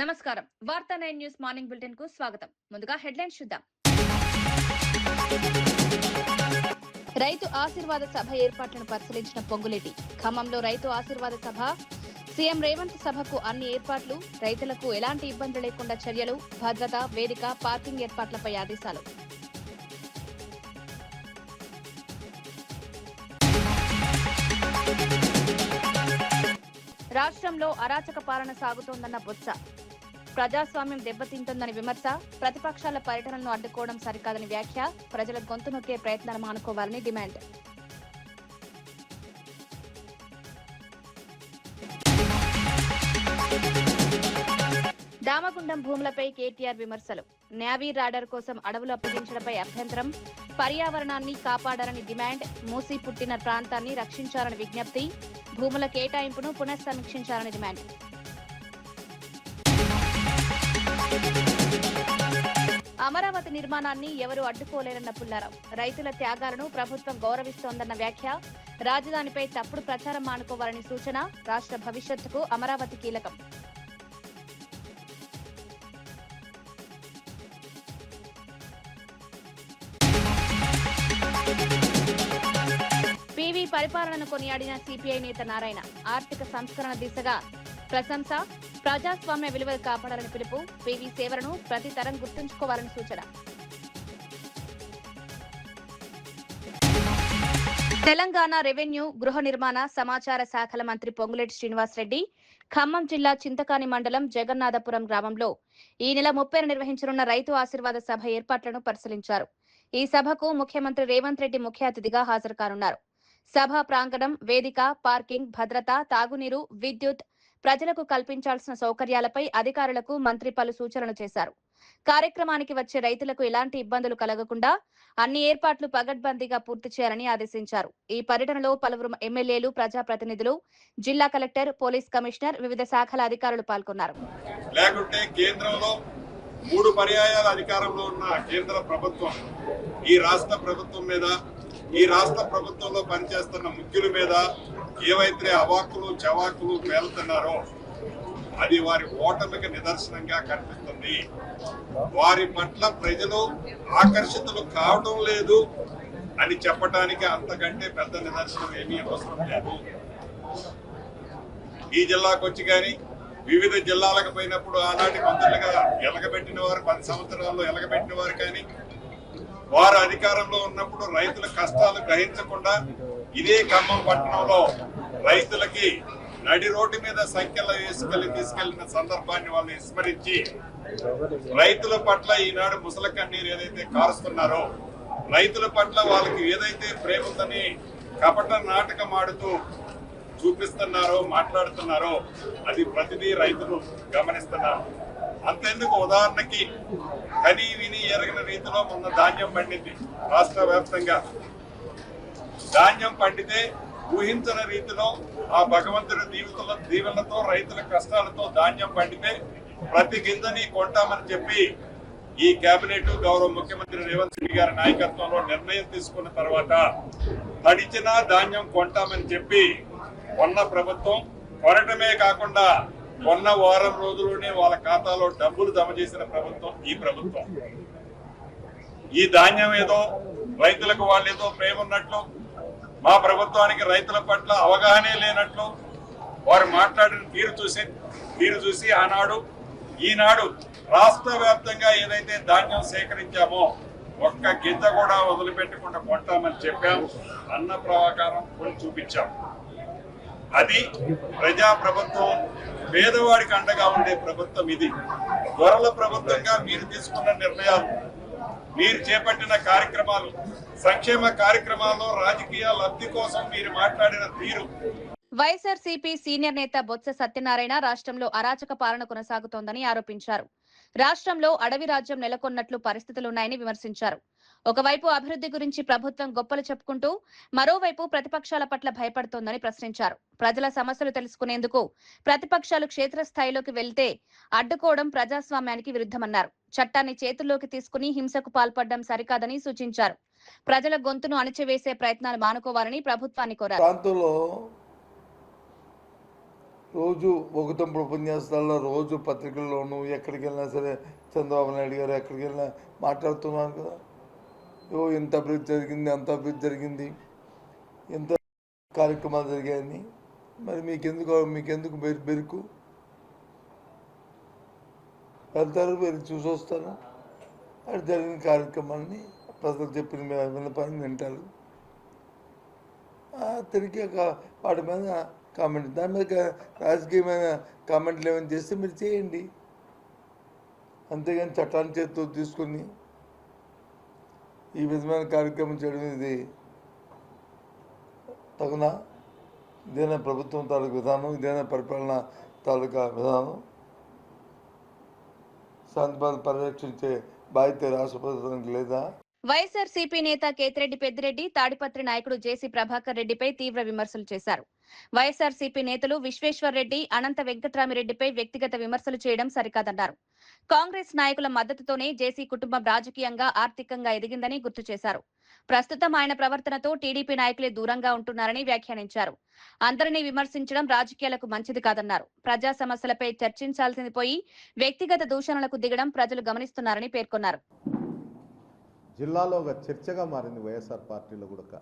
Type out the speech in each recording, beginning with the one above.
నమస్కారం. వార్తా 9 news morning bulletin కు స్వాగతం. ముందుగా హెడ్లైన్స్ చూద్దాం. రైతు ఆశీర్వాద సభ ఏర్పాట్లను పరిశీలించిన పొంగులేటి. ఖమ్మంలో రైతు ఆశీర్వాద సభ. సీఎం రేవంత్ సభకు అన్ని ఏర్పాట్లు, రైతులకు ఎలాంటి ఇబ్బందులు లేకుండా చర్యలు, భద్రత, వేదిక, పార్కింగ్ ఏర్పాట్లపై ఆదేశాలు. రాష్ట్రంలో అరాచక పాలన సాగుతోందన్న బొత్స. ప్రజాస్వామ్యం దెబ్బతింటుందని విమర్శ. ప్రతిపక్షాల పర్యటనలను అడ్డుకోవడం సరికాదని వ్యాఖ్య. ప్రజల గొంతు నొక్కే ప్రయత్నాలు మానుకోవాలని డిమాండ్. దామగుండం భూములపై కేటీఆర్ విమర్శలు. నేవీ రాడార్ కోసం అడవులు అప్పగించడంపై అభ్యంతరం. పర్యావరణాన్ని కాపాడాలని డిమాండ్. మూసి పుట్టిన ప్రాంతాన్ని రక్షించాలని విజ్ఞప్తి. భూముల కేటాయింపును పునఃసమీక్షించాలని డిమాండ్. అమరావతి నిర్మాణాన్ని ఎవరూ అడ్డుకోలేరన్న పుల్లారావు. రైతుల త్యాగాలను ప్రభుత్వం గౌరవిస్తోందన్న వ్యాఖ్య. రాజధానిపై తప్పుడు ప్రచారం మానుకోవాలని సూచన. రాష్ట్ర భవిష్యత్తుకు అమరావతి కీలకం. పీవీ పరిపాలనను కొనియాడిన సిపిఐ నేత నారాయణ. ఆర్థిక సంస్కరణ దిశగా ప్రశంస. ప్రజాస్వామ్య విలువలు కాపాడాలని పిలుపు. పీవీ సేవలను ప్రతి తరం గుర్తుంచుకోవాలని సూచన. తెలంగాణ రెవెన్యూ, గృహ నిర్మాణ, సమాచార శాఖల మంత్రి పొంగులేటి శ్రీనివాసరెడ్డి ఖమ్మం జిల్లా చింతకాని మండలం జగన్నాథపురం గ్రామంలో ఈ నెల 30న నిర్వహించనున్న రైతు ఆశీర్వాద సభ ఏర్పాట్లను పరిశీలించారు. ఈ సభకు ముఖ్యమంత్రి రేవంత్ రెడ్డి ముఖ్య అతిథిగా హాజరు కానున్నారు. సభ ప్రాంగణం, వేదిక, పార్కింగ్, భద్రత, తాగునీరు, విద్యుత్, ప్రజలకు కల్పించాల్సిన సౌకర్యాలపై అధికారులకు మంత్రి పలు సూచనలు చేశారు. కార్యక్రమానికి వచ్చే రైతులకు ఎలాంటి ఇబ్బందులు కలగకుండా అన్ని ఏర్పాట్లు పగడ్బందీగా పూర్తి చేయాలని ఆదేశించారు. ఈ పర్యటనలో పలువురు ఎమ్మెల్యేలు, ప్రజాప్రతినిధులు, జిల్లా కలెక్టర్, పోలీస్ కమిషనర్, వివిధ శాఖల అధికారులు పాల్గొన్నారు. లేకుంటే కేంద్రంలో 3 పర్యాయాల అధికారంలో ఉన్న కేంద్ర ప్రభుత్వం ఈ రాష్ట్ర ప్రభుత్వం మీద, ఈ రాష్ట్ర ప్రభుత్వంలో పనిచేస్తున్న ముఖ్యుల మీద ఏవైతే అవాక్కులు చవాకులు పేలుతున్నారో అది వారి ఓటమికి నిదర్శనంగా కనిపిస్తుంది. వారి పట్ల ప్రజలు ఆకర్షితులు కావడం లేదు అని చెప్పడానికి అంతకంటే పెద్ద నిదర్శనం ఏమీ అవసరం లేదు. ఈ జిల్లాకు వచ్చి కానీ వివిధ జిల్లాలకు పోయినప్పుడు ఆనాటి మంత్రులుగా ఎలగబెట్టిన వారు, 10 సంవత్సరాల్లో ఎలగబెట్టిన వారు కానీ వారు అధికారంలో ఉన్నప్పుడు రైతుల కష్టాలు గ్రహించకుండా ఇదే ఖమ్మం పట్టణంలో రైతులకి నడి రోడ్డు మీద సంఖ్యలో తీసుకెళ్లిన సందర్భాన్ని వాళ్ళు విస్మరించి రైతుల పట్ల ఈనాడు ముసల కన్నీరు ఏదైతే కారుస్తున్నారో, రైతుల పట్ల వాళ్ళకి ఏదైతే ప్రేమ ఉందని కపట నాటకం ఆడుతూ చూపిస్తున్నారో, మాట్లాడుతున్నారో అది ప్రతిదీ రైతులు గమనిస్తున్నారు. అంతెందుకు, ఉదాహరణకి కని విని ఎరగిన రీతిలో మొన్న ధాన్యం పండింది. రాష్ట్ర వ్యాప్తంగా ధాన్యం పండితే ఊహించని రీతిలో ఆ భగవంతుడి దీవెనలతో రైతుల కష్టాలతో ధాన్యం పండితే ప్రతి గింజని కొంటామని చెప్పి ఈ కేబినెట్, గౌరవ ముఖ్యమంత్రి రేవంత్ రెడ్డి గారి నాయకత్వంలో నిర్ణయం తీసుకున్న తర్వాత తడిచిన ధాన్యం కొంటామని చెప్పి కొన్న ప్రభుత్వం, కొనటమే కాకుండా కొన్న వారం రోజుల్లోనే వాళ్ళ ఖాతాలో డబ్బులు జమ చేసిన ప్రభుత్వం ఈ ప్రభుత్వం. ఈ ధాన్యం ఏదో రైతులకు వాళ్ళేదో ప్రేమ ఉన్నట్లు, మా ప్రభుత్వానికి రైతుల పట్ల అవగాహనే లేనట్లు వారు మాట్లాడిన తీరు చూసి ఆనాడు ఈనాడు రాష్ట్ర వ్యాప్తంగా ఏదైతే ధాన్యం సేకరించామో ఒక్క గింజ కూడా వదిలిపెట్టకుండా కొంటామని చెప్పాం. అన్న ప్రకారం కొని చూపించాం. అది ప్రజా ప్రభుత్వం, పేదవాడికి అండగా ఉండే ప్రభుత్వం. ఇది గొర్రెల ప్రభుత్వంగా మీరు తీసుకున్న నిర్ణయాలు, మీరు చేపట్టిన కార్యక్రమాలు, సంక్షేమ కార్యక్రమాల్లో రాజకీయ లబ్ధి కోసం మీరు మాట్లాడిన తీరు. వైఎస్ఆర్సీపీ సీనియర్ నేత బొత్స సత్యనారాయణ రాష్ట్రంలో అరాచక పాలన కొనసాగుతోందని ఆరోపించారు. రాష్ట్రంలో అడవి రాజ్యం నెలకొన్నట్లు పరిస్థితులున్నాయని విమర్శించారు. ఒకవైపు అభివృద్ధి గురించి ప్రభుత్వం గొప్పలు చెప్పుకుంటూ మరోవైపు ప్రతిపక్షాల పట్ల భయపడుతోందని ప్రశ్నించారు. ప్రజల సమస్యలు తెలుసుకునేందుకు ప్రతిపక్షాలు క్షేత్రస్థాయిలోకి వెళ్తే అడ్డుకోవడం ప్రజాస్వామ్యానికి విరుద్ధమన్నారు. చట్టాన్ని చేతుల్లోకి తీసుకుని హింసకు పాల్పడడం సరికాదని సూచించారు. ప్రజల గొంతును అణచివేసే ప్రయత్నాలు మానుకోవాలని ప్రభుత్వాన్ని కోరారు. రోజు ఒకటంపుడు ఉపన్యాసాల్లో రోజు పత్రికల్లోనూ ఎక్కడికి వెళ్ళినా సరే చంద్రబాబు నాయుడు గారు ఎక్కడికి వెళ్ళినా మాట్లాడుతున్నారు కదా. ఇంత అభివృద్ధి జరిగింది, అంత అభివృద్ధి జరిగింది, ఎంత కార్యక్రమాలు జరిగాయని. మరి మీకెందుకు బెరుకు? వెళ్తారు, వెళ్ళి చూసి వస్తారు. అక్కడ జరిగిన కార్యక్రమాన్ని ప్రజలు చెప్పిన విన్నపాన్ని వింటారు. తిరిగి వాటి మీద కామెంట్, దాని మీద రాజకీయమైన కామెంట్లు ఏమైనా చేస్తే మీరు చేయండి. అంతేగాని చట్టాన్ని చేతితో తీసుకుని ఈ విధమైన కార్యక్రమం చేయడం ఇది తగునా? ఇదేనా ప్రభుత్వం తాలూకు విధానం? ఇదేనా పరిపాలన తాలూకా విధానం? శాంతి పరిరక్షించే బాధ్యత రాష్ట్ర ప్రభుత్వానికి లేదా? వైఎస్ఆర్సీపీ నేత కేతిరెడ్డి పెద్దిరెడ్డి, తాడిపత్రి నాయకుడు జేసీ ప్రభాకర్ రెడ్డిపై తీవ్ర విమర్శలు చేశారు. వైఎస్ఆర్సీపీ నేతలు విశ్వేశ్వర్ రెడ్డి, అనంత వెంకట్రామిరెడ్డిపై వ్యక్తిగత విమర్శలు చేయడం సరికాదన్నారు. కాంగ్రెస్ నాయకుల మద్దతుతోనే జేసీ కుటుంబం రాజకీయంగా, ఆర్థికంగా ఎదిగిందని గుర్తు చేశారు. ప్రస్తుతం ఆయన ప్రవర్తనతో టీడీపీ నాయకులే దూరంగా ఉంటున్నారని వ్యాఖ్యానించారు. అందరినీ విమర్శించడం రాజకీయాలకు మంచిది కాదన్నారు. ప్రజా సమస్యలపై చర్చించాల్సింది పోయి వ్యక్తిగత దూషణలకు దిగడం ప్రజలు గమనిస్తున్నారని పేర్కొన్నారు. జిల్లాలో ఒక చర్చగా మారింది వైఎస్ఆర్ పార్టీలో కూడా.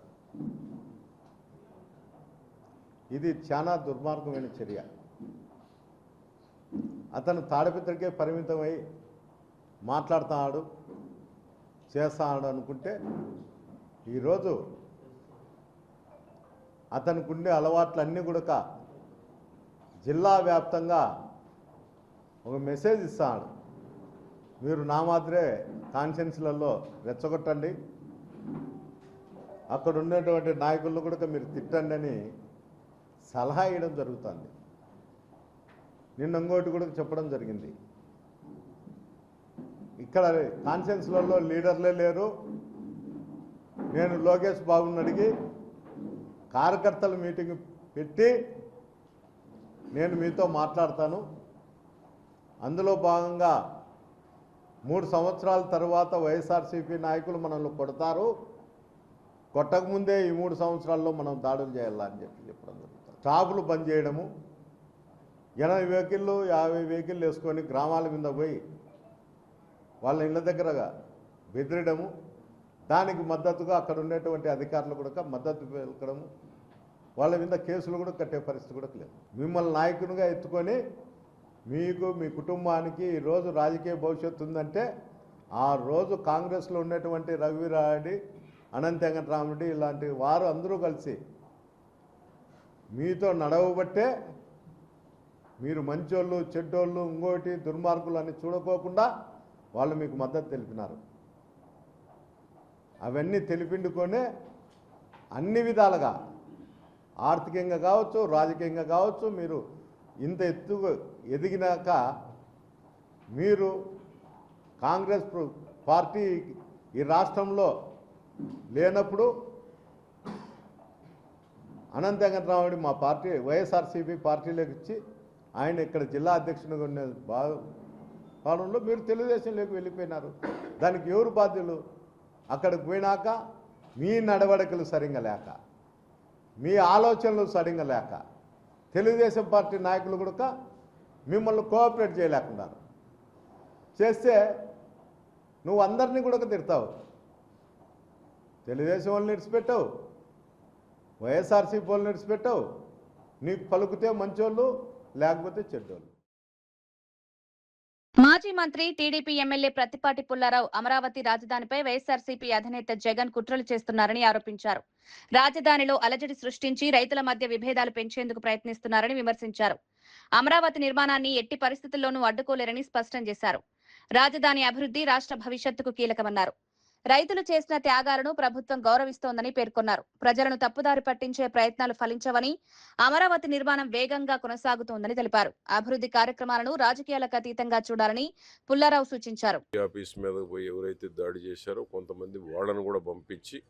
ఇది చాలా దుర్మార్గమైన చర్య. అతను తాడిపత్రికే పరిమితమై మాట్లాడుతున్నాడు, చేస్తాడు అనుకుంటే ఈరోజు అతనికి ఉండే అలవాట్లన్నీ కూడా జిల్లా వ్యాప్తంగా ఒక మెసేజ్ ఇస్తాడు. మీరు నా మాదిరే కాన్ఫరెన్స్లలో రెచ్చగొట్టండి, అక్కడ ఉండేటువంటి నాయకులను కూడా మీరు తిట్టండి అని సలహా ఇవ్వడం జరుగుతుంది. నిన్న ఇంకోటి కూడా చెప్పడం జరిగింది. ఇక్కడ కాన్ఫరెన్స్లలో లీడర్లే లేరు, నేను లోకేష్ బాబుని అడిగి కార్యకర్తల మీటింగ్ పెట్టి నేను మీతో మాట్లాడతాను, అందులో భాగంగా 3 సంవత్సరాల తర్వాత వైఎస్ఆర్సీపీ నాయకులు మనల్ని కొడతారు, కొట్టకముందే ఈ 3 సంవత్సరాల్లో మనం దాడులు చేయాలా అని చెప్పడం జరుగుతుంది. స్టాపులు బంద్ చేయడము, 80 వెహికళ్ళు 50 వెహికళ్ళు వేసుకొని గ్రామాల మీద పోయి వాళ్ళ ఇళ్ళ దగ్గరగా బెదిరడము, దానికి మద్దతుగా అక్కడ ఉండేటువంటి అధికారులు కూడా మద్దతు పలకడము, వాళ్ళ మీద కేసులు కూడా కట్టే పరిస్థితి కూడా లేదు. మిమ్మల్ని నాయకునిగా ఎత్తుకొని మీకు మీ కుటుంబానికి ఈరోజు రాజకీయ భవిష్యత్తు ఉందంటే ఆ రోజు కాంగ్రెస్లో ఉన్నటువంటి రఘువీరారెడ్డి, అనంత వెంకటరామరెడ్డి ఇలాంటి వారు అందరూ కలిసి మీతో నడవబట్టే మీరు మంచోళ్ళు చెడ్డోళ్ళు ఇంకోటి దుర్మార్గులు అని చూడకోకుండా వాళ్ళు మీకు మద్దతు తెలిపినారు. అవన్నీ తెలిపిండుకొనే అన్ని విధాలుగా ఆర్థికంగా కావచ్చు, రాజకీయంగా కావచ్చు, మీరు ఇంత ఎత్తుగా ఎదిగినాక మీరు కాంగ్రెస్ పార్టీ ఈ రాష్ట్రంలో లేనప్పుడు అనంత వెంకటరామరెడ్డి మా పార్టీ వైఎస్ఆర్సీపీ పార్టీలోకి ఇచ్చి ఆయన ఇక్కడ జిల్లా అధ్యక్షునిగా ఉన్న కాలంలో మీరు తెలుగుదేశంలోకి వెళ్ళిపోయినారు. దానికి ఎవరు బాధ్యులు? అక్కడికి పోయినాక మీ నడవడికలు సరిగ్గా లేక, మీ ఆలోచనలు సరిగ్గా లేక తెలుగుదేశం పార్టీ నాయకులు కూడా మిమ్మల్ని కోఆపరేట్ చేయలేకున్నారు. చేస్తే నువ్వు అందరినీ కూడా తిడతావు, తెలుగుదేశం వాళ్ళని విడిచిపెట్టావు, వైఎస్ఆర్సీపీ వాళ్ళని విడిచిపెట్టావు, నీకు పలుకుతే మంచోళ్ళు లేకపోతే చెడ్డోళ్ళు. మాజీ మంత్రి టీడీపీ ఎమ్మెల్యే ప్రత్తిపాటి పుల్లారావు అమరావతి రాజధానిపై వైఎస్ఆర్సీపీ అధినేత జగన్ కుట్రలు చేస్తున్నారని ఆరోపించారు. రాజధానిలో అలజడి సృష్టించి రైతుల మధ్య విభేదాలు పెంచేందుకు ప్రయత్నిస్తున్నారని విమర్శించారు. అమరావతి నిర్మాణాన్ని ఎట్టి పరిస్థితుల్లోనూ అడ్డుకోలేరని స్పష్టం చేశారు. రాజధాని అభివృద్ధి రాష్ట్ర భవిష్యత్తుకు కీలకమన్నారు. రైతులు చేసిన త్యాగాలను ప్రభుత్వం గౌరవిస్తోందని పేర్కొన్నారు. ప్రజలను తప్పుదారి పట్టించే ప్రయత్నాలు ఫలించవని, అమరావతి నిర్మాణం వేగంగా కొనసాగుతోందని తెలిపారు. అభివృద్ధి కార్యక్రమాలను రాజకీయాలకు అతీతంగా చూడాలని పుల్లారావు సూచించారు. ఆఫీస్ మీద పోయి ఎవరైతే దాడి చేశారో కొంతమంది వాళ్ళను కూడా పంపించి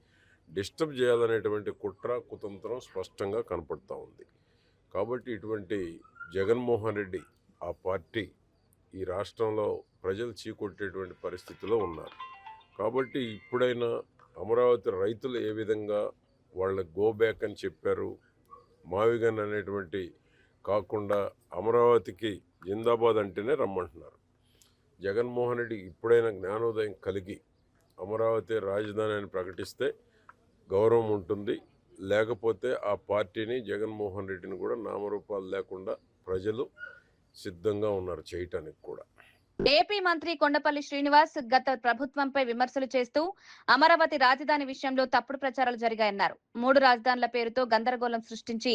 డిస్టర్బ్ చేయాలనేటువంటి కుట్ర కుతంత్రం స్పష్టంగా కనపడతా ఉంది. కాబట్టి ఇటువంటి జగన్మోహన్ రెడ్డి ఆ పార్టీ ఈ రాష్ట్రంలో ప్రజలు చీకొట్టేటువంటి పరిస్థితిలో ఉన్నారు. కాబట్టి ఇప్పుడైనా అమరావతి రైతులు ఏ విధంగా వాళ్ళ గో బ్యాక్ అని చెప్పారు, మావిగన్ అనేటువంటి కాకుండా అమరావతికి జిందాబాద్ అంటేనే రమ్మంటున్నారు. జగన్మోహన్ రెడ్డి ఇప్పుడైనా జ్ఞానోదయం కలిగి అమరావతి రాజధాని అని ప్రకటిస్తే గౌరవం ఉంటుంది. లేకపోతే ఆ పార్టీని జగన్మోహన్ రెడ్డిని కూడా నామరూపాలు లేకుండా ప్రజలు సిద్ధంగా ఉన్నారు చేయటానికి కూడా. ఏపీ మంత్రి కొండపల్లి శ్రీనివాస్ గత ప్రభుత్వంపై విమర్శలు చేస్తూ అమరావతి రాజధాని విషయంలో తప్పుడు ప్రచారాలు జరిగాయన్నారు. 3 రాజధానుల పేరుతో గందరగోళం సృష్టించి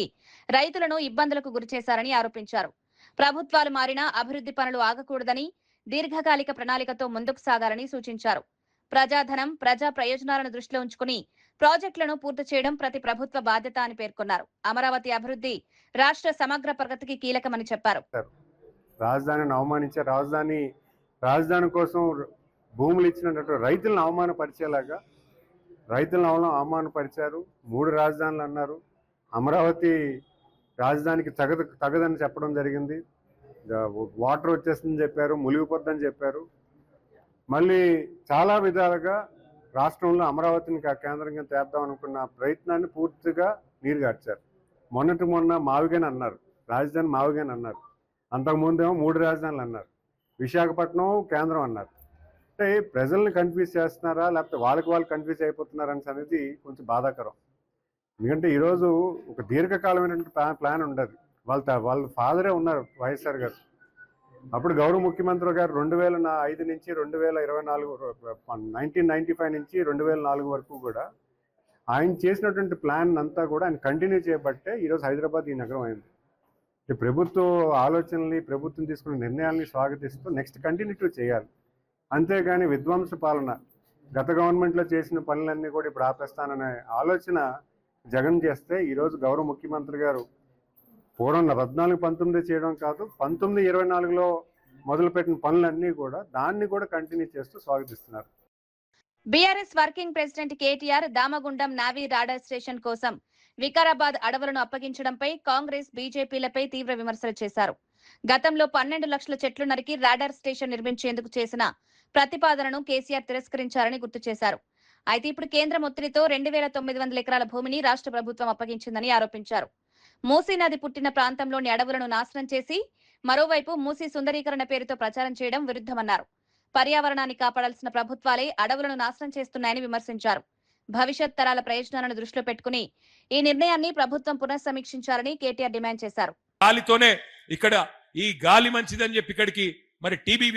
రైతులను ఇబ్బందులకు గురిచేశారని ఆరోపించారు. ప్రభుత్వాలు మారినా అభివృద్ధి పనులు ఆగకూడదని, దీర్ఘకాలిక ప్రణాళికతో ముందుకు సాగాలని సూచించారు. ప్రజాధనం, ప్రజా ప్రయోజనాలను దృష్టిలో ఉంచుకుని ప్రాజెక్టులను పూర్తి చేయడం ప్రతి ప్రభుత్వ బాధ్యత అని పేర్కొన్నారు. అమరావతి అభివృద్ధి రాష్ట్ర సమగ్ర ప్రగతికి కీలకమని చెప్పారు. రాజధానిని అవమానించారు. రాజధాని కోసం భూములు ఇచ్చినట్టు రైతులను అవమానపరిచేలాగా అవమానపరిచారు. 3 రాజధానులు అన్నారు. అమరావతి రాజధానికి తగదని చెప్పడం జరిగింది. వాటర్ వచ్చేస్తుందని చెప్పారు, మునిగిపోద్దని చెప్పారు. మళ్ళీ చాలా విధాలుగా రాష్ట్రంలో అమరావతిని కేంద్రంగా తేద్దాం అనుకున్న ప్రయత్నాన్ని పూర్తిగా నీరుగార్చారు. మొన్న మావిగాని అన్నారు, రాజధాని మావిగాని అన్నారు. అంతకుముందేమో 3 రాజధానులు అన్నారు. విశాఖపట్నం కేంద్రం అన్నారు. అంటే ప్రజల్ని కన్ఫ్యూజ్ చేస్తున్నారా, లేకపోతే వాళ్ళు కన్ఫ్యూజ్ అయిపోతున్నారా అనేది కొంచెం బాధాకరం. ఎందుకంటే ఈరోజు ఒక దీర్ఘకాలమైనటువంటి ప్లాన్ ఉండదు. వాళ్ళ ఫాదరే ఉన్నారు వైఎస్ఆర్ గారు. అప్పుడు గౌరవ ముఖ్యమంత్రి గారు 2005 నుంచి 2024 1995 నుంచి 2004 వరకు కూడా ఆయన చేసినటువంటి ప్లాన్ అంతా కూడా ఆయన కంటిన్యూ చేయబట్టే ఈరోజు హైదరాబాద్ ఈ నగరం అయింది. ప్రభుత్వ ఆలోచనల్ని, ప్రభుత్వం తీసుకున్న నిర్ణయాల్ని స్వాగతిస్తూ నెక్స్ట్ కంటిన్యూ చేయాలి. అంతేగాని విధ్వంస పాలన, గత గవర్నమెంట్లో చేసిన పనులన్నీ కూడా ఇప్పుడు ఆపేస్తాననే ఆలోచన జగన్ చేస్తే ఈరోజు గౌరవ ముఖ్యమంత్రి గారు పూర్వం 14-19 చేయడం కాదు, 19-24లో మొదలుపెట్టిన పనులన్నీ కూడా దాన్ని కూడా కంటిన్యూ చేస్తూ స్వాగతిస్తున్నారు. BRS working president KTR Damagundam navy radar station కోసం వికారాబాద్ అడవులను అప్పగించడంపై కాంగ్రెస్, బీజేపీలపై తీవ్ర విమర్శలు చేశారు. గతంలో 12 లక్షల చెట్లు నరికి రాడార్ స్టేషన్ నిర్మించేందుకు చేసిన ప్రతిపాదనను కేసీఆర్ తిరస్కరించారని గుర్తు చేశారు. అయితే ఇప్పుడు కేంద్రం ఒత్తిడితో 2900 ఎకరాల భూమిని రాష్ట్ర ప్రభుత్వం అప్పగించిందని ఆరోపించారు. మూసీ నది పుట్టిన ప్రాంతంలోని అడవులను నాశనం చేసి మరోవైపు మూసీ సుందరీకరణ పేరుతో ప్రచారం చేయడం విరుద్ధమన్నారు. పర్యావరణాన్ని కాపాడాల్సిన ప్రభుత్వాలే అడవులను నాశనం చేస్తున్నాయని విమర్శించారు. భవిష్యత్ తరాల ప్రయోజనాలను దృష్టిలో పెట్టుకుని ఈ నిర్ణయాన్ని ప్రభుత్వం పునఃసమీక్షించాలని కేటీఆర్ డిమాండ్ చేశారు. గాలితోనే ఇక్కడ ఈ గాలి మంచిదని చెప్పి ఇక్కడికి మరి టీబీ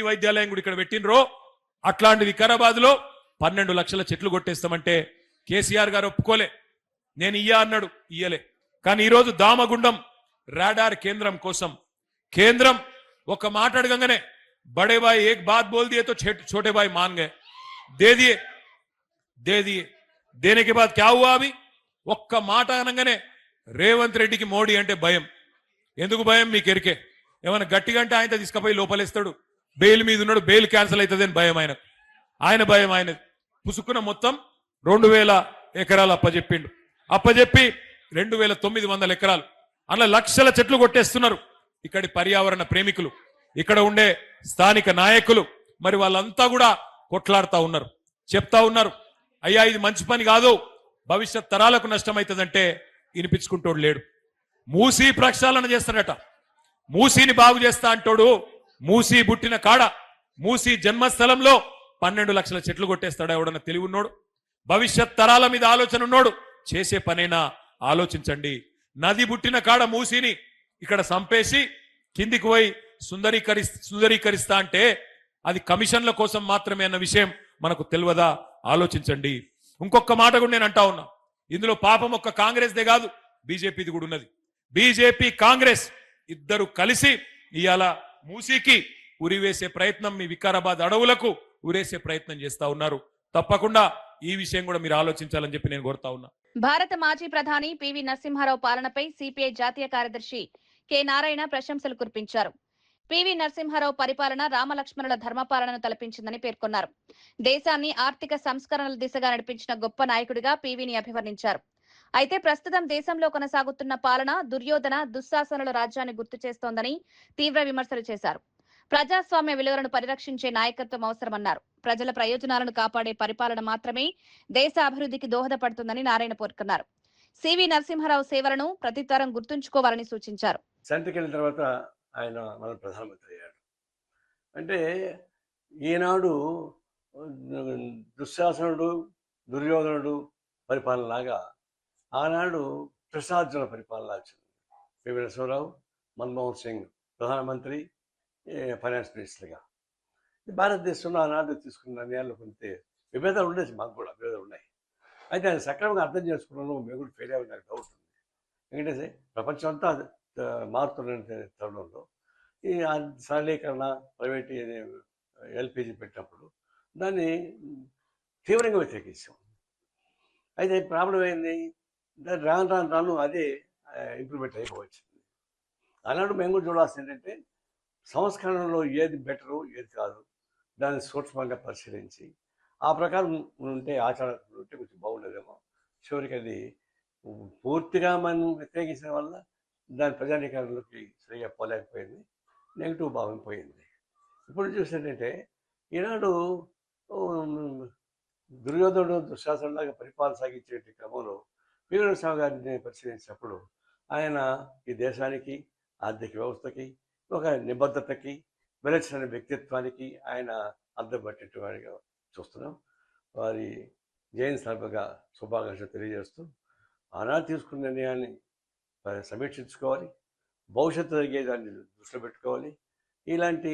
వైద్యాలయం కూడా ఇక్కడ పెట్టినరో అట్లాంటి వికారాబాద్ లో 12 లక్షల చెట్లు కొట్టేస్తామంటే కేసీఆర్ గారు ఒప్పుకోలే. నేను అన్నాడు, ఇయ్యలే. కానీ ఈరోజు దామగుండం రాడార్ కేంద్రం కోసం కేంద్రం ఒక మాట అడగంగానే బడే బాయ్ ఏక్ బాత్ బోల్ దియే తో छोटे भाई मान गए, दे दिए देने के बाद क्या हुआ? अभी ఒక్క మాట అనగానే రేవంత్ రెడ్డికి మోడీ అంటే భయం. ఎందుకు భయం? మీకు ఎరికే. ఏమైనా గట్టిగా అంటే ఆయన తీసుకుపోయి లోపలేస్తాడు, బెయిల్ మీద ఉన్నాడు, బెయిల్ క్యాన్సిల్ అవుతుంది అని భయం ఆయన భయం. ఆయన పుసుకున్న మొత్తం 2000 ఎకరాలు అప్పజెప్పి 2900 ఎకరాలు అలా లక్షల చెట్లు కొట్టేస్తున్నారు. ఇక్కడి పర్యావరణ ప్రేమికులు, ఇక్కడ ఉండే స్థానిక నాయకులు మరి వాళ్ళంతా కూడా కొట్లాడుతూ ఉన్నారు, చెప్తా ఉన్నారు, అయ్యా ఇది మంచి పని కాదు, భవిష్యత్ తరాలకు నష్టమవుతుందంటే వినిపించుకుంటోడు లేడు. మూసీ ప్రక్షాళన చేస్తాడట, మూసీని బాగు చేస్తా అంటోడు. మూసీ పుట్టిన కాడ, మూసీ జన్మస్థలంలో 12 లక్షల చెట్లు కొట్టేస్తాడు ఎవడన్నా తెలివి ఉన్నోడు? భవిష్యత్ తరాల మీద ఆలోచన ఉన్నోడు చేసే పనైనా ఆలోచించండి. నది పుట్టిన కాడ మూసీని ఇక్కడ సంపేసి కిందికి పోయి సుందరీకరిస్తా అంటే అది కమిషన్ల కోసం మాత్రమే అన్న విషయం మనకు తెలియదా? ఆలోచించండి. ఇంకొక మాట కూడా నేను అంటా ఉన్నా, ఇందులో పాపం ఒక్క కాంగ్రెస్దే కాదు, బీజేపీది కూడా ఉన్నది. బీజేపీ, కాంగ్రెస్ ఇద్దరు కలిసి ఇవాళ మూసీకి ఉరివేసే ప్రయత్నం, మీ వికారాబాద్ అడవులకు ఉరేసే ప్రయత్నం చేస్తా ఉన్నారు. తప్పకుండా ఈ విషయం కూడా మీరు ఆలోచించాలని చెప్పి నేను కోరుతా ఉన్నా. భారత మాజీ ప్రధాని పివి నరసింహారావు పాలనపై సిపిఐ జాతీయ కార్యదర్శి కె నారాయణ ప్రశంసలు కురిపించారు. పివి నరసింహారావు పరిపాలన రామలక్ష్మణుల ధర్మపాలనను తలపించిందని పేర్కొన్నారు. దేశాన్ని ఆర్థిక సంస్కరణల దిశగా నడిపించిన గొప్ప నాయకుడిగా పివిని అభివర్ణించారు. అయితే ప్రస్తుతం దేశంలో కొనసాగుతున్న పాలన దుర్యోధన, దుశ్శాసనుల రాజ్యాన్ని గుర్తు చేస్తోందని తీవ్ర విమర్శలు చేశారు. ప్రజాస్వామ్య విలువలను పరిరక్షించే నాయకత్వం అవసరమన్నారు. ప్రజల ప్రయోజనాలను కాపాడే పరిపాలన మాత్రమే దేశ అభివృద్ధికి దోహదపడుతుందని నారాయణ పేర్కొన్నారు. సివి నరసింహారావు సేవలను ప్రతితరం గుర్తుంచుకోవాలని సూచించారు. సెంటర్కి వెళ్ళిన తర్వాత ఆయన మన ప్రధానమంత్రి అయ్యాడు. అంటే ఈనాడు దుశ్శాసనుడు దుర్యోధనుడు పరిపాలనలాగా ఆనాడు కృష్ణార్జున పరిపాలన వచ్చింది. పివి నరసింహారావు, మన్మోహన్ సింగ్ ప్రధానమంత్రి, ఫైనాన్స్ మినిస్టర్గా. భారతదేశంలో ఆనాడు తీసుకున్న నిర్ణయాలు కొంత విభేదాలు ఉండేది, మాకు కూడా విభేదాలు ఉన్నాయి. అయితే ఆయన సక్రమంగా అర్థం చేసుకున్నాను, మేము కూడా ఫెయిల్ అయ్యే నాకు డౌట్ ఉంది. ఎందుకంటే ప్రపంచం అంతా మారుతున్న తరుణంలో ఈ సరళీకరణ, ప్రైవేట్ ఎల్పిజి పెట్టినప్పుడు దాన్ని తీవ్రంగా వ్యతిరేకించాం. అయితే ప్రాబ్లం ఏంది, రాను రాను రాను అదే ఇంప్లిమెంట్ అయిపోవచ్చింది. అలాంటి మేము కూడా చూడాల్సింది ఏంటంటే సంస్కరణలో ఏది బెటరు ఏది కాదు దాన్ని సూక్ష్మంగా పరిశీలించి ఆ ప్రకారం ఉంటే ఆచరణ ఉంటే కొంచెం బాగుండేదేమో. చివరికి అది పూర్తిగా మనం వ్యతిరేకించిన వల్ల దాని ప్రజానీకరణలోకి సరిగా పోలేకపోయింది, నెగిటివ్ భావం పోయింది. ఇప్పుడు చూసేటంటే ఈనాడు దుర్యోధనుడు దుశ్శాసనలాగా పరిపాలన సాగించే క్రమంలో పివి నరసింహ గారిని పరిశీలించినప్పుడు ఆయన ఈ దేశానికి, ఆర్థిక వ్యవస్థకి, ఒక నిబద్ధతకి, వెలసిన వ్యక్తిత్వానికి ఆయన అర్థం పట్టేటివాడిగా చూస్తున్నాం. వారి జయంతి సందర్భంగా శుభాకాంక్షలు తెలియజేస్తూ ఆనాడు తీసుకున్న నిర్ణయాన్ని సమీక్షించుకోవాలి, భవిష్యత్తు జరిగేదాన్ని దృష్టిలో పెట్టుకోవాలి. ఇలాంటి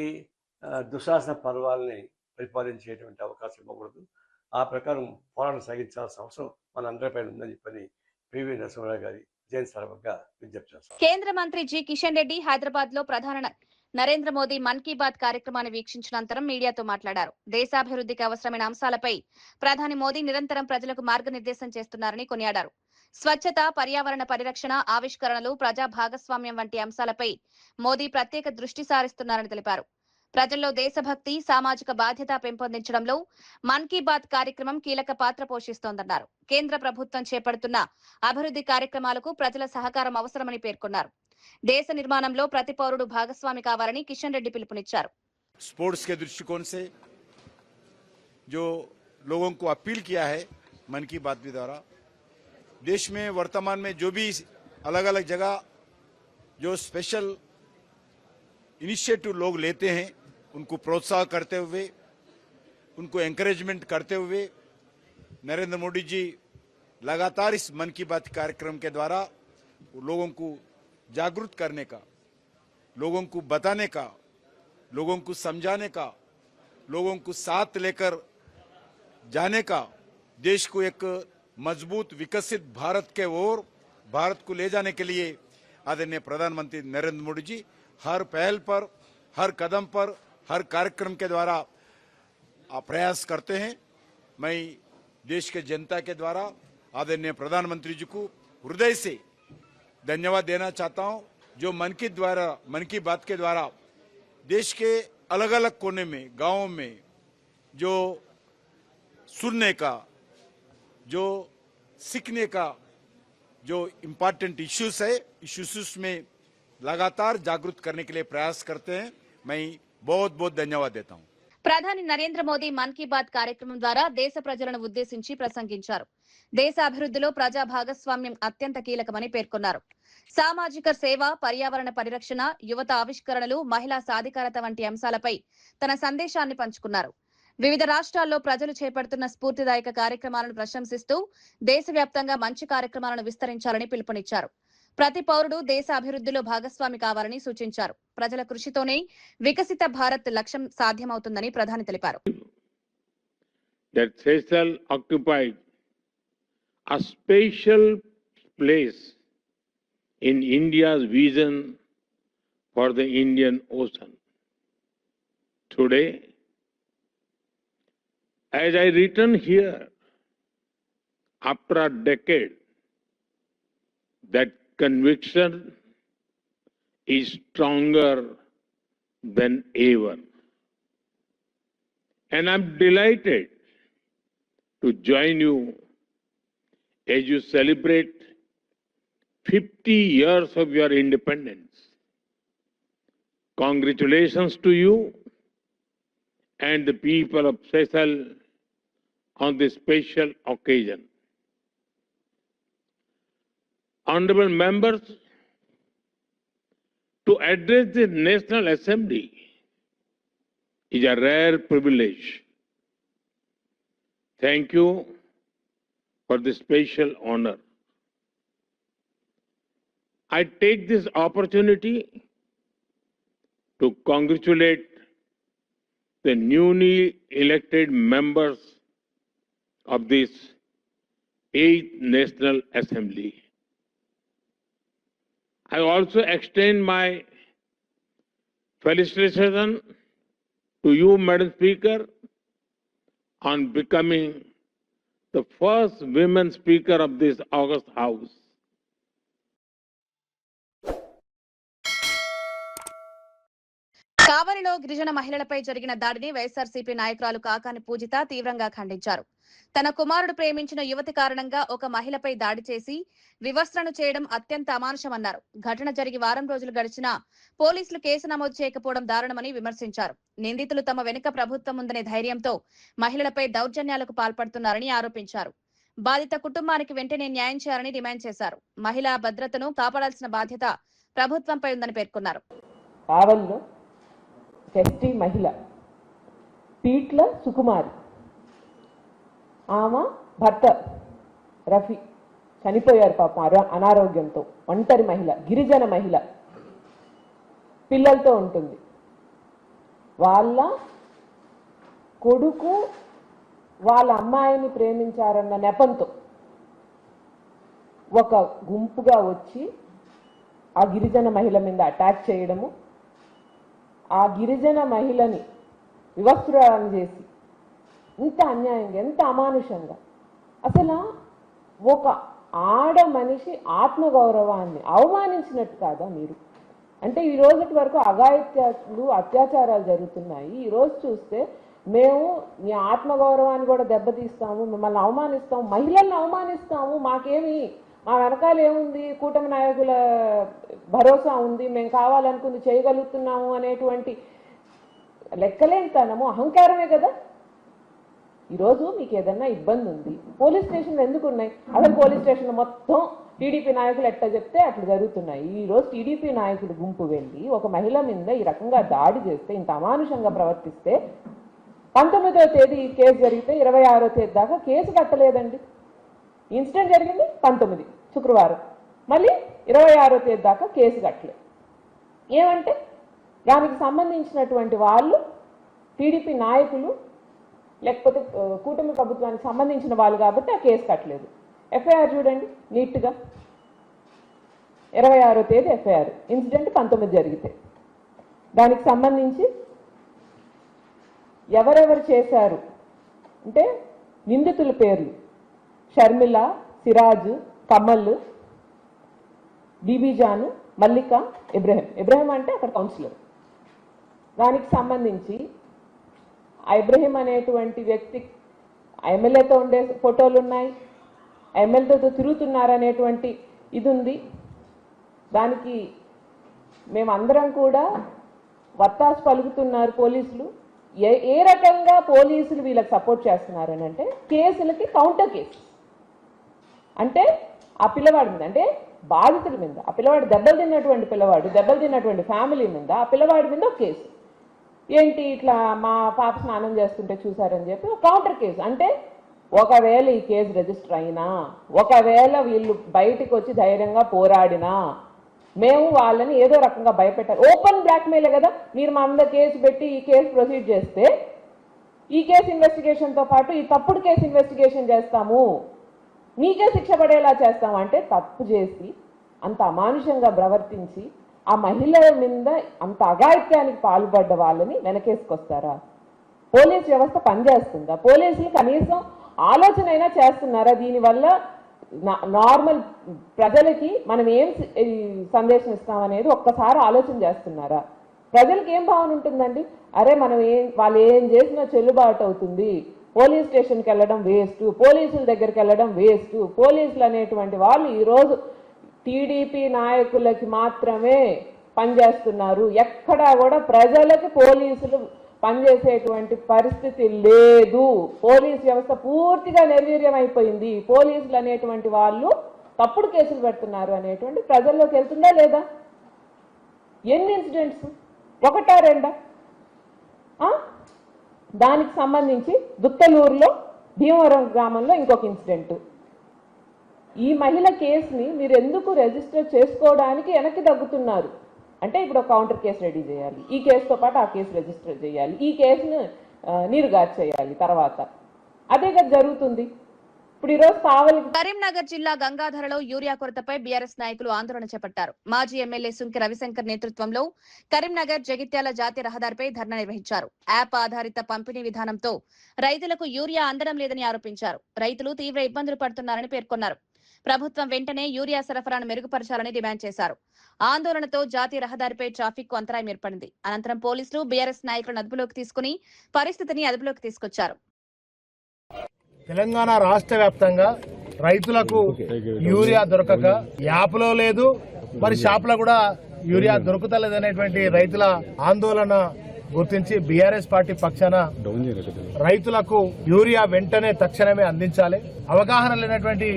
దుశ్శాసన పర్వాలని పరిపాలించేటువంటి అవకాశం ఇవ్వకూడదు. ఆ ప్రకారం పోరాటం సాగించాల్సిన అవసరం మన అందరిపైన ఉందని చెప్పని పివి నరసింహారావు గారి జయంతి సందర్భంగా విజ్ఞప్తి చేస్తాం. కేంద్ర మంత్రి జి కిషన్ రెడ్డి హైదరాబాద్ లో ప్రధాని నరేంద్ర మోదీ మన్ కీ బాత్ కార్యక్రమాన్ని వీక్షించిన అనంతరం మీడియాతో మాట్లాడారు. దేశాభివృద్ధికి అవసరమైన అంశాలపై ప్రధాని మోదీ నిరంతరం ప్రజలకు మార్గనిర్దేశం చేస్తున్నారని కొనియాడారు. స్వచ్ఛత, పర్యావరణ పరిరక్షణ, ఆవిష్కరణలు, ప్రజా భాగస్వామ్యం వంటి అంశాలపై మోదీ ప్రత్యేక దృష్టి సారిస్తున్నారని తెలిపారు. ప్రజల్లో దేశభక్తి, సామాజిక బాధ్యత పెంపొందించడంలో మన్ కీ బాత్ కార్యక్రమం కీలక పాత్ర పోషిస్తోందన్నారు. కేంద్ర ప్రభుత్వం చేపడుతున్న అభివృద్ధి కార్యక్రమాలకు ప్రజల సహకారం అవసరమని పేర్కొన్నారు. దేశ నిర్మాణంలో ప్రతి పౌరుడు భాగస్వామి కావాలని కిషన్ రెడ్డి పిలుపునిచ్చారు. स्पोर्ट्स के दृष्टिकोण से जो लोगों को अपील किया है मन की बात के द्वारा, देश में वर्तमान में जो भी अलग अलग जगह जो स्पेशल इनिशिएटिव लोग लेते हैं उनको प्रोत्साहन करते हुए, उनको एंकरेजमेंट करते हुए नरेंद्र मोदी जी लगातार इस मन की बात कार्यक्रम के द्वारा लोगों को जागरूक करने का, लोगों को बताने का, लोगों को समझाने का, लोगों को साथ लेकर जाने का, देश को एक मजबूत विकसित भारत के ओर भारत को ले जाने के लिए आदरणीय प्रधानमंत्री नरेंद्र मोदी जी हर पहल पर, हर कदम पर, हर कार्यक्रम के द्वारा प्रयास करते हैं। मैं देश के जनता के द्वारा आदरणीय प्रधानमंत्री जी को हृदय से धन्यवाद देना चाहता हूं, जो मन की बात के द्वारा देश के अलग अलग कोने में, गांवों में जो सुनने का, जो सीखने का जो इम्पोर्टेंट इश्यूज है, इश्यूज में लगातार जागरूक करने के लिए प्रयास करते हैं। मैं बहुत बहुत धन्यवाद देता हूं। ప్రధాని నరేంద్ర మోదీ మన్ కీ బాత్ కార్యక్రమం ద్వారా దేశ ప్రజలను ఉద్దేశించి ప్రసంగించారు. దేశ అభివృద్ధిలో ప్రజా భాగస్వామ్యం అత్యంత కీలకమని పేర్కొన్నారు. సామాజిక సేవ, పర్యావరణ పరిరక్షణ, యువత ఆవిష్కరణలు, మహిళా సాధికారత వంటి అంశాలపై తన సందేశాన్ని పంచుకున్నారు. వివిధ రాష్ట్రాల్లో ప్రజలు చేపడుతున్న స్ఫూర్తిదాయక కార్యక్రమాలను ప్రశంసిస్తూ దేశవ్యాప్తంగా మంచి కార్యక్రమాలను విస్తరించాలని పిలుపునిచ్చారు. ప్రతి పౌరుడు దేశ అభివృద్ధిలో భాగస్వామి కావాలని సూచించారు. ప్రజల కృషితోనే వికసిత భారత్ లక్ష్యం సాధ్యమవుతుందని ప్రధాని తెలిపారు. That Seychelles occupied a special place in India's vision for the Indian Ocean. Today, as I return here after a decade, that conviction is stronger than ever. And I'm delighted to join you as you celebrate 50 years of your independence. Congratulations to you and the people of Seychelles on this special occasion. honorable members, to address the National Assembly is a rare privilege. Thank you for this special honor. I take this opportunity to congratulate the newly elected members of this 8th National Assembly. I also extend my felicitation to you, Madam Speaker, on becoming the first women speaker of this August House. కావలిలో గిరిజన మహిళలపై జరిగిన దాడిని వైఎస్ఆర్సీపీ నాయకురాలు కాకాని పూజిత తీవ్రంగా ఖండించారు. తన కుమారుడు ప్రేమించిన యువతి కారణంగా ఒక మహిళపై దాడి చేసి వివస్త్రను చేయడం అత్యంత అమానుషమన్నారు. ఘటన జరిగి వారం రోజులు గడిచినా పోలీసులు కేసు నమోదు చేయకపోవడం దారుణమని విమర్శించారు. నిందితులు తమ వెనుక ప్రభుత్వం ఉందనే ధైర్యంతో మహిళలపై దౌర్జన్యాలకు పాల్పడుతున్నారని ఆరోపించారు. బాధిత కుటుంబానికి వెంటనే న్యాయం చేయాలని డిమాండ్ చేశారు. మహిళా భద్రతను కాపాడాల్సిన బాధ్యత ప్రభుత్వంపై ఉందని పేర్కొన్నారు. ఎస్టీ మహిళ పీట్ల సుకుమారి, ఆమె భర్త రఫీ చనిపోయారు పాపం అనారోగ్యంతో. ఒంటరి మహిళ, గిరిజన మహిళ, పిల్లలతో ఉంటుంది. వాళ్ళ కొడుకు వాళ్ళ అమ్మాయిని ప్రేమించారన్న నెపంతో ఒక గుంపుగా వచ్చి ఆ గిరిజన మహిళ మీద అటాక్ చేయడము, ఆ గిరిజన మహిళని వివస్త్రాలను చేసి ఇంత అన్యాయంగా, ఎంత అమానుషంగా, అసలు ఒక ఆడ మనిషి ఆత్మగౌరవాన్ని అవమానించినట్టు కాదా మీరు? అంటే ఈ రోజు వరకు అఘాయిత్యాలు, అత్యాచారాలు జరుగుతున్నాయి. ఈ రోజు చూస్తే మేము మీ ఆత్మగౌరవాన్ని కూడా దెబ్బతీస్తాము, మిమ్మల్ని అవమానిస్తాము, మహిళల్ని అవమానిస్తాము, మాకేమి మా వెనకాల ఏముంది, కూటమి నాయకుల భరోసా ఉంది, మేము కావాలనుకుంది చేయగలుగుతున్నాము అనేటువంటి లెక్కలేనితనము, అహంకారమే కదా. ఈరోజు మీకు ఏదన్నా ఇబ్బంది ఉంది, పోలీస్ స్టేషన్లు ఎందుకు ఉన్నాయి? అసలు పోలీస్ స్టేషన్ మొత్తం టీడీపీ నాయకులు ఎట్లా చెప్తే అట్లా జరుగుతున్నాయి. ఈరోజు టీడీపీ నాయకులు గుంపు వెళ్ళి ఒక మహిళ మీద ఈ రకంగా దాడి చేస్తే, ఇంత అమానుషంగా ప్రవర్తిస్తే, 19వ తేదీ కేసు జరిగితే 26వ తేదీ దాకా కేసు కట్టలేదండి. ఇన్సిడెంట్ జరిగింది 19 శుక్రవారం, మళ్ళీ 26వ తేదీ దాకా కేసు కట్టలేదు. ఏమంటే దానికి సంబంధించినటువంటి వాళ్ళు టీడీపీ నాయకులు లేకపోతే కూటమి ప్రభుత్వానికి సంబంధించిన వాళ్ళు కాబట్టి ఆ కేసు కట్టలేదు. ఎఫ్ఐఆర్ చూడండి నీట్గా, 26వ తేదీ ఎఫ్ఐఆర్, ఇన్సిడెంట్ 19 జరిగితే దానికి సంబంధించి ఎవరెవరు చేశారు అంటే నిందితుల పేర్లు షర్మిల, సిరాజ్, కమల్, బీబీజాను, మల్లిక, ఇబ్రహీం అంటే అక్కడ కౌన్సిలర్. దానికి సంబంధించి ఆ ఇబ్రహీం అనేటువంటి వ్యక్తి ఎమ్మెల్యేతో ఉండే ఫోటోలు ఉన్నాయి, ఎమ్మెల్యేతో తిరుగుతున్నారనేటువంటి ఇది ఉంది. దానికి మేమందరం కూడా వత్తాసు పలుకుతున్నారు పోలీసులు. ఏ రకంగా పోలీసులు వీళ్ళకి సపోర్ట్ చేస్తున్నారని అంటే కేసులకి కౌంటర్ కేసు, అంటే ఆ పిల్లవాడి మీద, అంటే బాధితుడి మీద, ఆ పిల్లవాడు దెబ్బలు తిన్నటువంటి పిల్లవాడు, దెబ్బలు తిన్నటువంటి ఫ్యామిలీ మీద, ఆ పిల్లవాడి మీద ఒక కేసు. ఏంటి ఇట్లా మా పాప స్నానం చేస్తుంటే చూసారని చెప్పి ఒక కౌంటర్ కేసు. అంటే ఒకవేళ ఈ కేసు రిజిస్టర్ అయినా, ఒకవేళ వీళ్ళు బయటికి వచ్చి ధైర్యంగా పోరాడినా, మేము వాళ్ళని ఏదో రకంగా భయపెట్టారు. ఓపెన్ బ్లాక్మెయిలే కదా. మీరు మా మీద కేసు పెట్టి ఈ కేసు ప్రొసీడ్ చేస్తే ఈ కేసు ఇన్వెస్టిగేషన్తో పాటు ఈ తప్పుడు కేసు ఇన్వెస్టిగేషన్ చేస్తాము, మీకే శిక్ష పడేలా చేస్తాము అంటే తప్పు చేసి అంత అమానుషంగా ప్రవర్తించి ఆ మహిళల మీద అంత అఘాయిత్యానికి పాల్పడ్డ వాళ్ళని వెనకేసుకొస్తారా? పోలీస్ వ్యవస్థ పనిచేస్తుందా? పోలీసులు కనీసం ఆలోచన అయినా చేస్తున్నారా? దీనివల్ల నార్మల్ ప్రజలకి మనం ఏం సందేశం ఇస్తామనేది ఒక్కసారి ఆలోచన చేస్తున్నారా? ప్రజలకి ఏం భావన ఉంటుందండి? అరే మనం వాళ్ళు ఏం చేసినా చెల్లుబాటు అవుతుంది, పోలీస్ స్టేషన్కి వెళ్ళడం వేస్ట్, పోలీసుల దగ్గరికి వెళ్ళడం వేస్ట్. పోలీసులు అనేటువంటి వాళ్ళు ఈరోజు టీడీపీ నాయకులకి మాత్రమే పనిచేస్తున్నారు. ఎక్కడా కూడా ప్రజలకి పోలీసులు పనిచేసేటువంటి పరిస్థితి లేదు. పోలీస్ వ్యవస్థ పూర్తిగా నిర్వీర్యం అయిపోయింది. పోలీసులు అనేటువంటి వాళ్ళు తప్పుడు కేసులు పెడుతున్నారు అనేటువంటి ప్రజల్లోకి వెళ్తుందా లేదా? ఎన్ని ఇన్సిడెంట్స్, ఒకటా రెండా? దానికి సంబంధించి దుత్తలూరులో భీమవరం గ్రామంలో ఇంకొక ఇన్సిడెంట్. ఈ మహిళ కేసుని మీరు ఎందుకు రిజిస్టర్ చేసుకోవడానికి వెనక్కి తగ్గుతున్నారు అంటే, ఇప్పుడు ఒక కౌంటర్ కేసు రెడీ చేయాలి, ఈ కేసుతో పాటు ఆ కేసు రిజిస్టర్ చేయాలి, ఈ కేసును నీరుగార్చి చేయాలి, తర్వాత అదే కదా జరుగుతుంది. ఇప్పుడు ఈరోజు కావాలి. కరీంనగర్ జిల్లా గంగాధరలో యూరియా కొరతపై బీఆర్ఎస్ నాయకులు ఆందోళన చేపట్టారు. మాజీ ఎమ్మెల్యే సుంకె రవిశంకర్ నేతృత్వంలో కరీంనగర్ జగిత్యాల జాతీయ రహదారిపై ధర్నా నిర్వహించారు. యాప్ ఆధారిత పంపిణీ విధానంతో రైతులకు యూరియా అందడం లేదని ఆరోపించారు. రైతులు తీవ్ర ఇబ్బందులు పడుతున్నారని పేర్కొన్నారు. ప్రభుత్వం వెంటనే యూరియా సరఫరాను మెరుగుపరచాలని డిమాండ్ చేశారు. ఆందోళనతో జాతీయ రహదారిపై ట్రాఫిక్ కు అంతరాయం ఏర్పడింది. అనంతరం పోలీసులు బీఆర్ఎస్ నాయకులను అదుపులోకి తీసుకుని పరిస్థితిని అదుపులోకి తీసుకొచ్చారు. తెలంగాణ రాష్ట్ర వ్యాప్తంగా రైతులకు యూరియా దొరకక యాప్లో లేదు, మరి షాపులో కూడా యూరియా దొరుకుతలేదనేటువంటి రైతుల ఆందోళన గుర్తించి బీఆర్ఎస్ పార్టీ పక్షాన రైతులకు యూరియా వెంటనే తక్షణమే అందించాలి. అవగాహన లేనటువంటి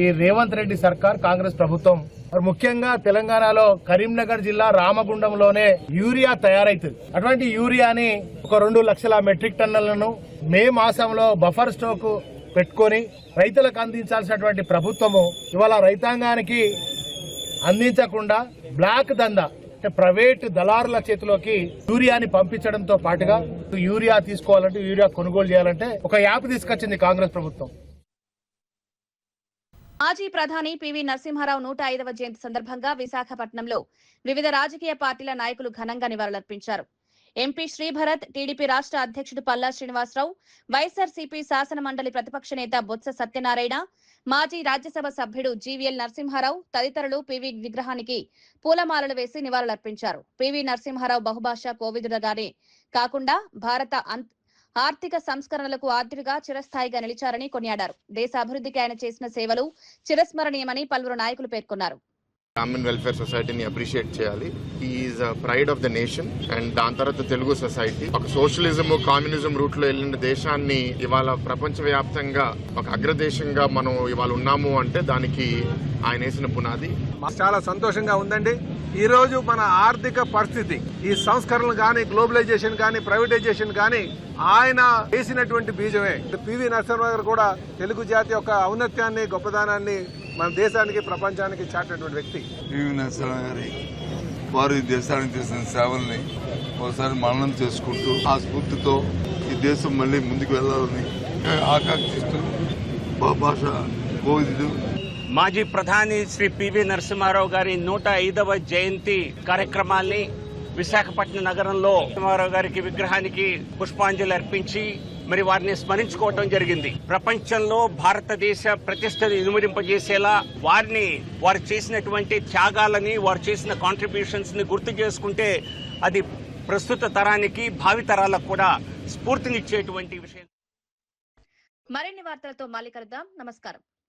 ఈ రేవంత్ రెడ్డి సర్కార్, కాంగ్రెస్ ప్రభుత్వం ముఖ్యంగా తెలంగాణలో కరీంనగర్ జిల్లా రామగుండంలోనే యూరియా తయారైతుంది. అటువంటి యూరియాని ఒక 2 లక్షల మెట్రిక్ టన్నులను మే మాసంలో బఫర్ స్టాక్ పెట్టుకొని రైతులకు అందించాల్సినటువంటి ప్రభుత్వము ఇవాళ రైతాంగానికి అందించకుండా బ్లాక్ దందా అంటే ప్రైవేట్ దళారుల చేతిలోకి యూరియాని పంపించడంతో పాటుగా యూరియా తీసుకోవాలంటే, యూరియా కొనుగోలు చేయాలంటే ఒక యాప్ తీసుకొచ్చింది కాంగ్రెస్ ప్రభుత్వం. మాజీ ప్రధాని పివి నరసింహారావు 105వ జయంతి సందర్భంగా విశాఖపట్నంలో వివిధ రాజకీయ పార్టీల నాయకులు ఘనంగా నివాళులర్పించారు. ఎంపీ శ్రీభరత్, టీడీపీ రాష్ట్ర అధ్యక్షుడు పల్లా శ్రీనివాసరావు, వైఎస్ఆర్సీపీ శాసన మండలి ప్రతిపక్ష నేత బొత్స సత్యనారాయణ, మాజీ రాజ్యసభ సభ్యుడు జీవీఎల్ నరసింహారావు తదితరులు పివి విగ్రహానికి పూలమాలలు వేసి నివాళులర్పించారు. పివి నరసింహారావు బహుభాషా కోవిదుడుగానే కాకుండా భారత ఆర్థిక సంస్కరణలకు ఆర్థిగా చిరస్థాయిగా నిలిచారని కొనియాడారు. దేశ అభివృద్ధికి ఆయన చేసిన సేవలు చిరస్మరణీయమని పలువురు నాయకులు పేర్కొన్నారు. బ్రాహ్మణ్ వెల్ఫేర్ సొసైటీని అప్రిషియేట్ చేయాలి. Is pride of the nation. And దాని తర్వాత తెలుగు సొసైటీ ఒక సోషలిజం, కమ్యూనిజం రూట్ లో వెళ్ళిన దేశాన్ని ఇవాళ ప్రపంచవ్యాప్తంగా ఒక అగ్రదేశంగా మనం ఇవాళ ఉన్నాము అంటే దానికి ఆయన వేసిన పునాది. చాలా సంతోషంగా ఉందండి. ఈ రోజు మన ఆర్థిక పరిస్థితి, ఈ సంస్కరణలు కానీ, గ్లోబలైజేషన్ కానీ, ప్రైవేటైజేషన్ కానీ ఆయన వేసినటువంటి బీజమే. పివి నరసింహారావు గారు కూడా తెలుగు జాతి యొక్క ఔన్నత్యాన్ని, గొప్పదనాన్ని మన దేశానికి, ప్రపంచానికి చాటినటువంటి వ్యక్తి. పివి నరసింహారావు గారి వారు ఈ దేశానికి చేసిన సేవల్ని ఒకసారి మననం చేసుకుంటూ ఆ స్ఫూర్తితో ఈ దేశం మళ్ళీ ముందుకు వెళ్లాలని ఆకాంక్షిస్తూ భాష కోవిదుడు మాజీ ప్రధాని శ్రీ పివి నరసింహారావు గారి 105వ జయంతి కార్యక్రమాల్ని విశాఖపట్నం నగరంలో నరసింహారావు గారికి విగ్రహానికి పుష్పాంజలి అర్పించి మరి వారిని స్మరించుకోవటం జరిగింది. ప్రపంచంలో భారతదేశ ప్రతిష్టని ఇనుమడింపజేసేలా వారు చేసినటువంటి త్యాగాలని, వారు చేసిన కాంట్రిబ్యూషన్స్ ని గుర్తు చేసుకుంటే అది ప్రస్తుత తరానికి, భావి తరాలకు కూడా స్ఫూర్తినిచ్చేటువంటి విషయం. మరిన్ని వార్తలతో మళ్ళీ కలుద్దాం. నమస్కారం.